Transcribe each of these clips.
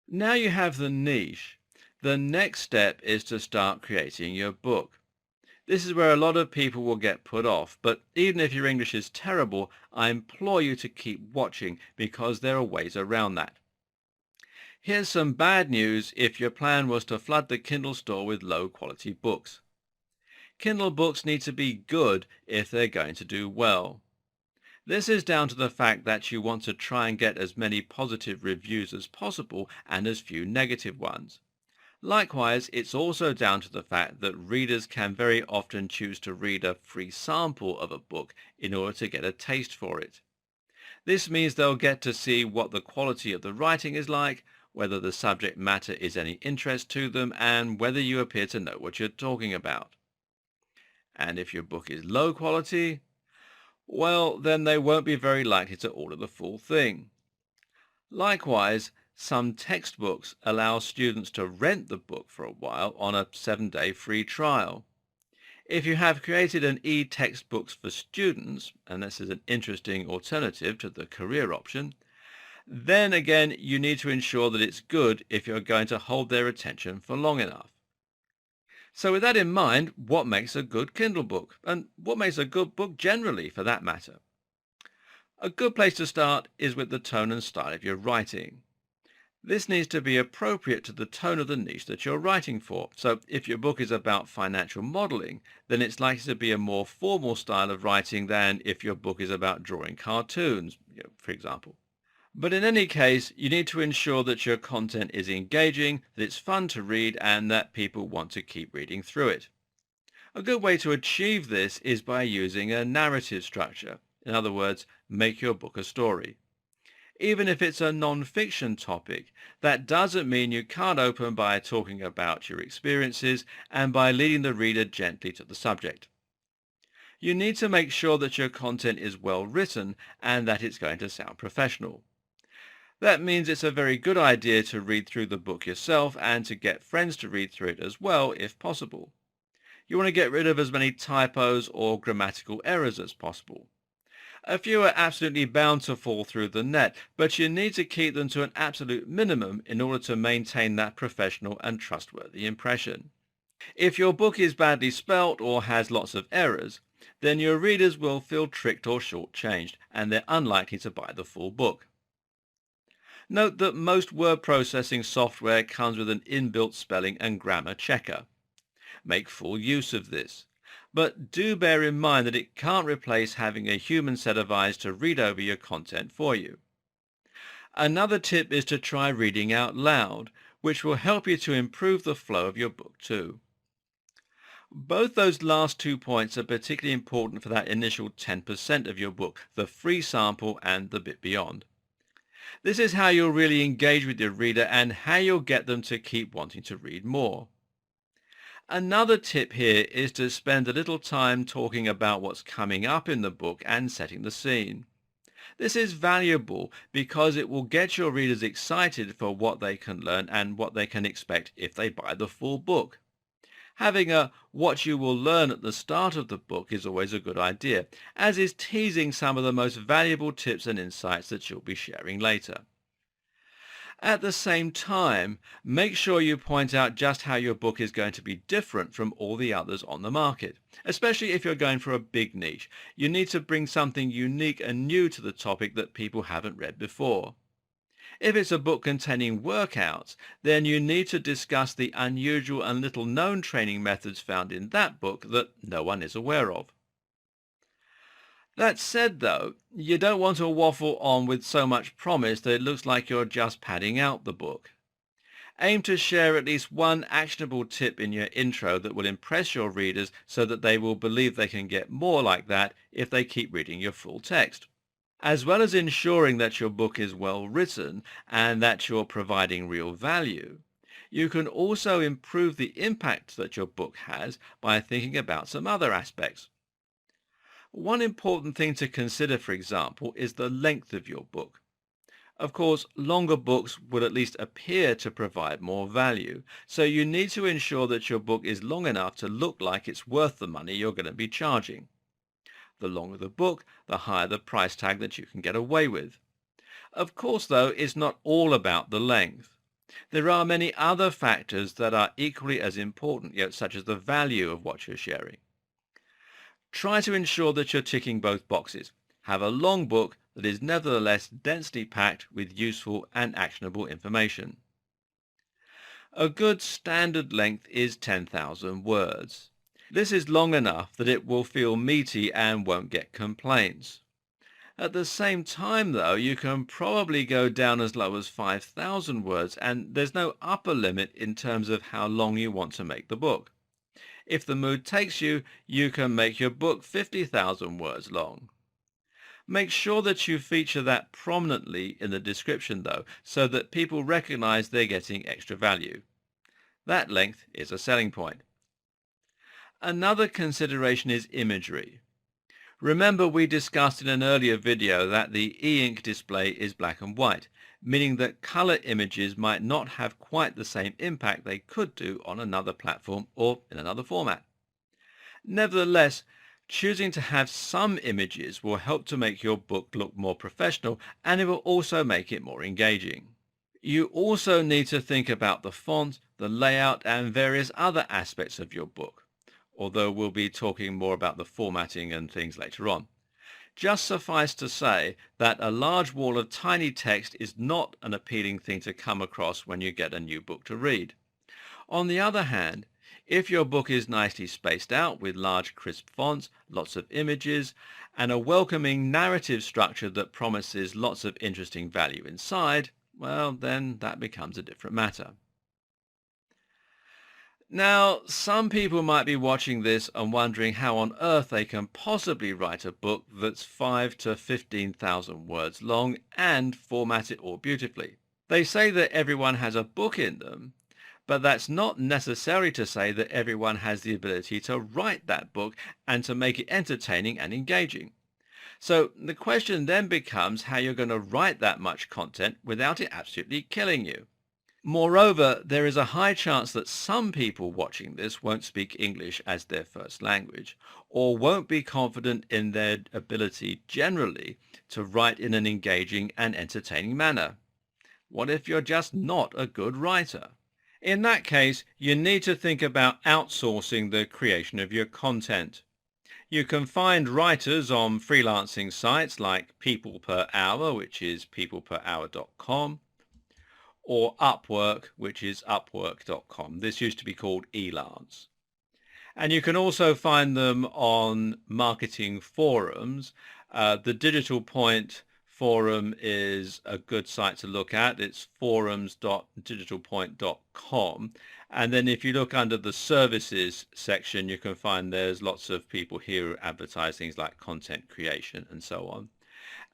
Now you have the niche. The next step is to start creating your book. This is where a lot of people will get put off, but even if your English is terrible, I implore you to keep watching because there are ways around that. Here's some bad news if your plan was to flood the Kindle store with low quality books. Kindle books need to be good if they're going to do well. This is down to the fact that you want to try and get as many positive reviews as possible and as few negative ones. Likewise, it's also down to the fact that readers can very often choose to read a free sample of a book in order to get a taste for it. This means they'll get to see what the quality of the writing is like, whether the subject matter is any interest to them, and whether you appear to know what you're talking about. And if your book is low quality, well, then they won't be very likely to order the full thing. Likewise, some textbooks allow students to rent the book for a while on a 7-day free trial. If you have created an e-textbooks for students, and this is an interesting alternative to the career option, then again you need to ensure that it's good if you're going to hold their attention for long enough. So with that in mind, what makes a good Kindle book? And what makes a good book generally, for that matter? A good place to start is with the tone and style of your writing. This needs to be appropriate to the tone of the niche that you're writing for. So if your book is about financial modeling, then it's likely to be a more formal style of writing than if your book is about drawing cartoons, for example. But in any case, you need to ensure that your content is engaging, that it's fun to read, and that people want to keep reading through it. A good way to achieve this is by using a narrative structure. In other words, make your book a story. Even if it's a non-fiction topic, that doesn't mean you can't open by talking about your experiences and by leading the reader gently to the subject. You need to make sure that your content is well written and that it's going to sound professional. That means it's a very good idea to read through the book yourself and to get friends to read through it as well if possible. You want to get rid of as many typos or grammatical errors as possible. A few are absolutely bound to fall through the net, but you need to keep them to an absolute minimum in order to maintain that professional and trustworthy impression. If your book is badly spelt or has lots of errors, then your readers will feel tricked or shortchanged, and they're unlikely to buy the full book. Note that most word processing software comes with an inbuilt spelling and grammar checker. Make full use of this. But do bear in mind that it can't replace having a human set of eyes to read over your content for you. Another tip is to try reading out loud, which will help you to improve the flow of your book too. Both those last 2 points are particularly important for that initial 10% of your book, the free sample and the bit beyond. This is how you'll really engage with your reader and how you'll get them to keep wanting to read more. Another tip here is to spend a little time talking about what's coming up in the book and setting the scene. This is valuable because it will get your readers excited for what they can learn and what they can expect if they buy the full book. Having a what you will learn at the start of the book is always a good idea, as is teasing some of the most valuable tips and insights that you'll be sharing later. At the same time, make sure you point out just how your book is going to be different from all the others on the market. Especially if you're going for a big niche, you need to bring something unique and new to the topic that people haven't read before. If it's a book containing workouts, then you need to discuss the unusual and little known training methods found in that book that no one is aware of. That said, though, you don't want to waffle on with so much promise that it looks like you're just padding out the book. Aim to share at least one actionable tip in your intro that will impress your readers so that they will believe they can get more like that if they keep reading your full text. As well as ensuring that your book is well written and that you're providing real value, you can also improve the impact that your book has by thinking about some other aspects. One important thing to consider, for example, is the length of your book. Of course, longer books will at least appear to provide more value, so you need to ensure that your book is long enough to look like it's worth the money you're going to be charging. The longer the book, the higher the price tag that you can get away with. Of course, though, it's not all about the length. There are many other factors that are equally as important, such as the value of what you're sharing. Try to ensure that you're ticking both boxes. Have a long book that is nevertheless densely packed with useful and actionable information. A good standard length is 10,000 words. This is long enough that it will feel meaty and won't get complaints. At the same time, though, you can probably go down as low as 5,000 words, and there's no upper limit in terms of how long you want to make the book. If the mood takes you, you can make your book 50,000 words long. Make sure that you feature that prominently in the description, though, so that people recognize they're getting extra value. That length is a selling point. Another consideration is imagery. Remember, we discussed in an earlier video that the e-ink display is black and white, meaning that color images might not have quite the same impact they could do on another platform or in another format. Nevertheless, choosing to have some images will help to make your book look more professional, and it will also make it more engaging. You also need to think about the font, the layout, and various other aspects of your book, although we'll be talking more about the formatting and things later on. Just suffice to say that a large wall of tiny text is not an appealing thing to come across when you get a new book to read. On the other hand, if your book is nicely spaced out with large crisp fonts, lots of images, and a welcoming narrative structure that promises lots of interesting value inside, well, then that becomes a different matter. Now, some people might be watching this and wondering how on earth they can possibly write a book that's 5 to 15,000 words long and format it all beautifully. They say that everyone has a book in them, but that's not necessary to say that everyone has the ability to write that book and to make it entertaining and engaging. So the question then becomes how you're going to write that much content without it absolutely killing you. Moreover, there is a high chance that some people watching this won't speak English as their first language, or won't be confident in their ability generally to write in an engaging and entertaining manner. What if you're just not a good writer? In that case, you need to think about outsourcing the creation of your content. You can find writers on freelancing sites like People Per Hour, which is peopleperhour.com, or Upwork, which is upwork.com. This used to be called Elance. And you can also find them on marketing forums. The Digital Point forum is a good site to look at. It's forums.digitalpoint.com. And then if you look under the services section, you can find there's lots of people here who advertise things like content creation and so on.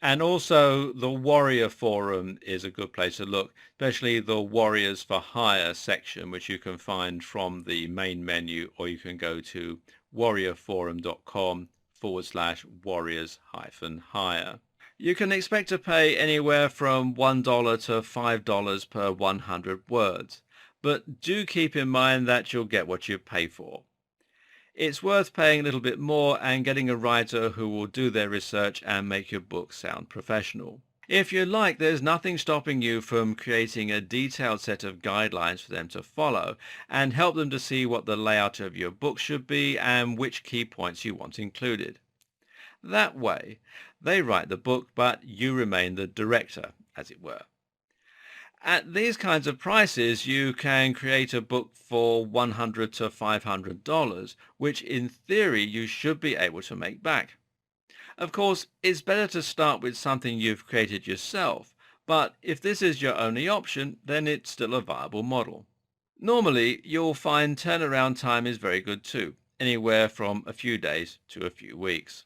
And also the Warrior Forum is a good place to look, especially the Warriors for Hire section, which you can find from the main menu, or you can go to warriorforum.com/warriors-hire. You can expect to pay anywhere from $1 to $5 per 100 words, but do keep in mind that you'll get what you pay for. It's worth paying a little bit more and getting a writer who will do their research and make your book sound professional. If you like, there's nothing stopping you from creating a detailed set of guidelines for them to follow and help them to see what the layout of your book should be and which key points you want included. That way, they write the book, but you remain the director, as it were. At these kinds of prices, you can create a book for $100 to $500, which in theory you should be able to make back. Of course, it's better to start with something you've created yourself, but if this is your only option, then it's still a viable model. Normally, you'll find turnaround time is very good too, anywhere from a few days to a few weeks.